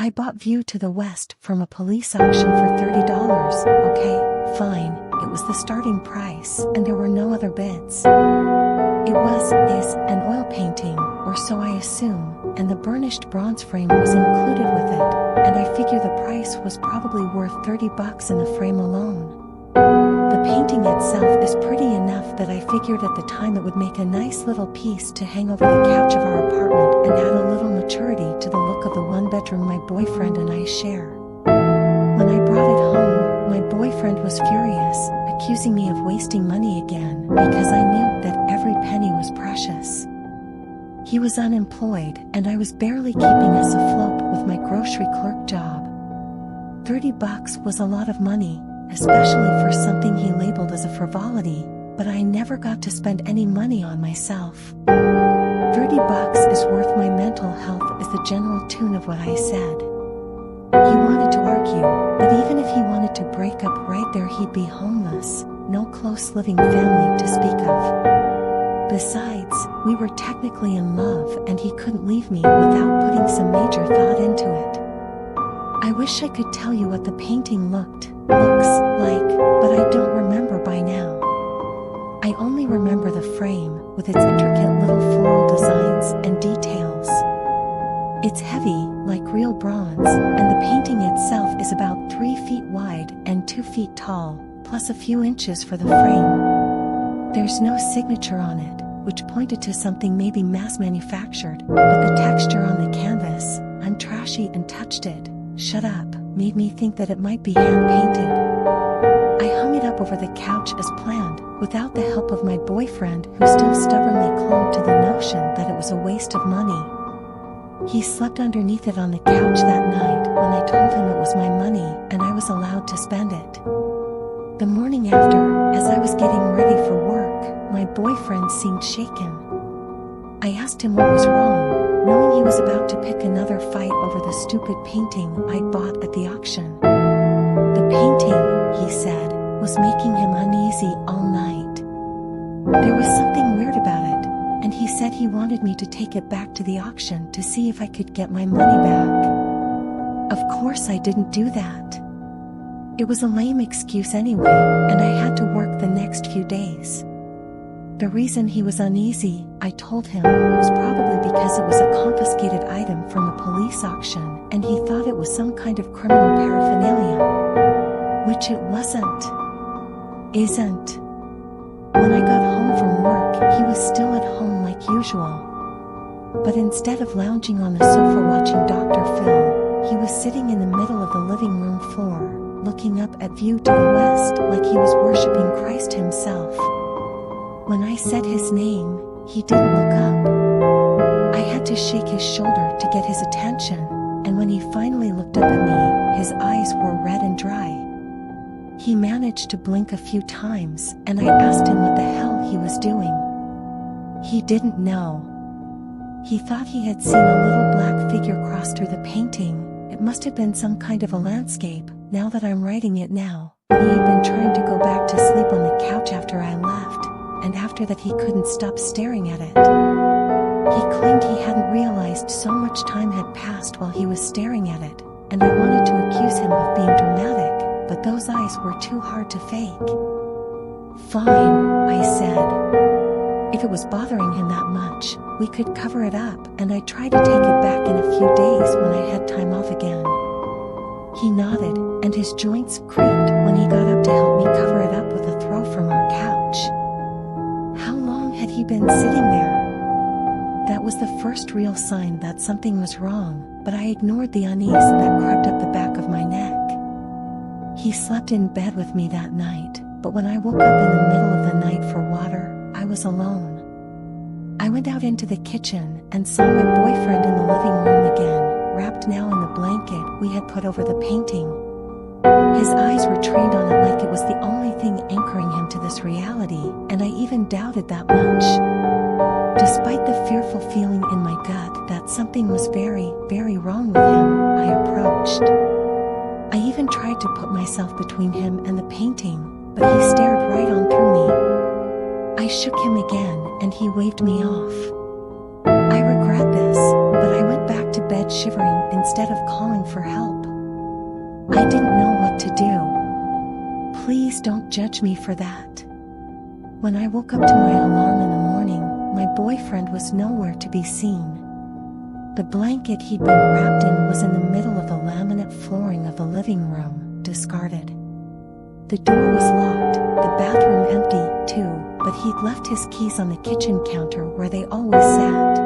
I bought View to the West from a police auction for $30. Okay, fine, it was the starting price, and there were no other bids. Is an oil painting, or so I assume, and the burnished bronze frame was included with it, and I figure the price was probably worth $30 in the frame alone. The painting itself is pretty enough that I figured at the time it would make a nice little piece to hang over the couch of our apartment and add a little maturity to the look of the one-bedroom my boyfriend and I share. When I brought it home, my boyfriend was furious, accusing me of wasting money again because I knew that every penny was precious. He was unemployed and I was barely keeping us afloat with my grocery clerk job. $30 was a lot of money, especially for something he labeled as a frivolity, but I never got to spend any money on myself. $30 is worth my mental health is the general tune of what I said. He wanted to argue, but even if he wanted to break up right there he'd be homeless, no close living family to speak of. Besides, we were technically in love and he couldn't leave me without putting some major thought into it. I wish I could tell you what the painting looks like, but I don't remember by now. I only remember the frame with its intricate little floral designs and details. It's heavy, like real bronze, and the painting itself is about 3 feet wide and 2 feet tall, plus a few inches for the frame. There's no signature on it, which pointed to something maybe mass-manufactured, but the texture on the canvas, I'm trashy and touched it, shut up, made me think that it might be hand-painted. I hung it up over the couch as planned, without the help of my boyfriend who still stubbornly clung to the notion that it was a waste of money. He slept underneath it on the couch that night when I told him it was my money and I was allowed to spend it. The morning after, as I was getting ready for work, my boyfriend seemed shaken. I asked him what was wrong, knowing he was about to pick another fight over the stupid painting I'd bought at the auction. The painting, he said, was making him uneasy all night. There was something weird about it, and he said he wanted me to take it back to the auction to see if I could get my money back. Of course I didn't do that. It was a lame excuse anyway, and I had to work the next few days. The reason he was uneasy, I told him, was probably because it was a confiscated item from a police auction and he thought it was some kind of criminal paraphernalia. Which it wasn't. Isn't. When I got home from work, he was still at home like usual. But instead of lounging on the sofa watching Dr. Phil, he was sitting in the middle of the living room floor, looking up at View to the West like he was worshipping Christ himself. When I said his name, he didn't look up. I had to shake his shoulder to get his attention, and when he finally looked up at me, his eyes were red and dry. He managed to blink a few times, and I asked him what the hell he was doing. He didn't know. He thought he had seen a little black figure cross through the painting. It must have been some kind of a landscape, now that I'm writing it now. He had been trying to go back to sleep on the couch after I left, and after that he couldn't stop staring at it. He claimed he hadn't realized so much time had passed while he was staring at it, and I wanted to accuse him of being dramatic, but those eyes were too hard to fake. Fine, I said. If it was bothering him that much, we could cover it up, and I'd try to take it back in a few days when I had time off again. He nodded, and his joints creaked when he got up to help me cover it up with a throw from our couch. How long had he been sitting there? That was the first real sign that something was wrong, but I ignored the unease that crept up the back of my neck. He slept in bed with me that night, but when I woke up in the middle of the night for water, I was alone. I went out into the kitchen and saw my boyfriend in the living room again, wrapped now in the blanket we had put over the painting. His eyes were trained on it like it was the only thing anchoring him to this reality, and I even doubted that much. Despite the fearful feeling in my gut that something was very, very wrong with him, I approached. I even tried to put myself between him and the painting, but he stared right on through me. I shook him again, and he waved me off. I regret this, but I went back to bed started shivering instead of calling for help. I didn't know what to do. Please don't judge me for that. When I woke up to my alarm in the morning, my boyfriend was nowhere to be seen. The blanket he'd been wrapped in was in the middle of the laminate flooring of the living room, discarded. The door was locked, the bathroom empty, too, but he'd left his keys on the kitchen counter where they always sat.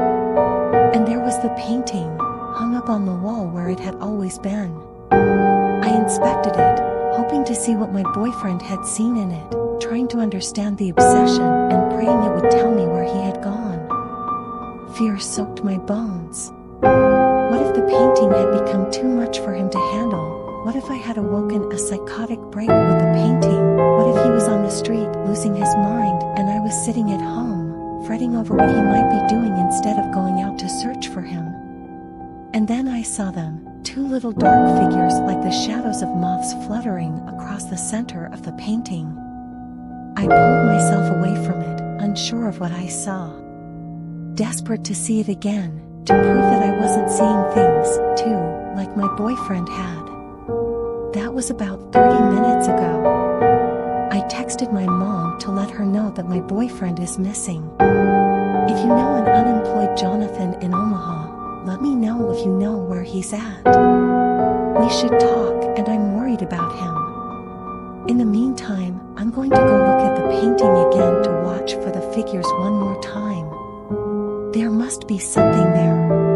And there was the painting, hung up on the wall where it had always been. I inspected it, hoping to see what my boyfriend had seen in it, trying to understand the obsession and praying it would tell me where he had gone. Fear soaked my bones. What if the painting had become too much for him to handle? What if I had awoken a psychotic break with the painting? What if he was on the street, losing his mind, and I was sitting at home, fretting over what he might be doing instead of going out to search for him? And then I saw them, two little dark figures like the shadows of moths fluttering across the center of the painting. I pulled myself away from it, unsure of what I saw. Desperate to see it again, to prove that I wasn't seeing things, too, like my boyfriend had. That was about 30 minutes ago. I texted my mom to let her know that my boyfriend is missing. If you know an unemployed Jonathan in Omaha, let me know if you know where he's at. We should talk, and I'm worried about him. In the meantime, I'm going to go look at the painting again to watch for the figures one more time. There must be something there.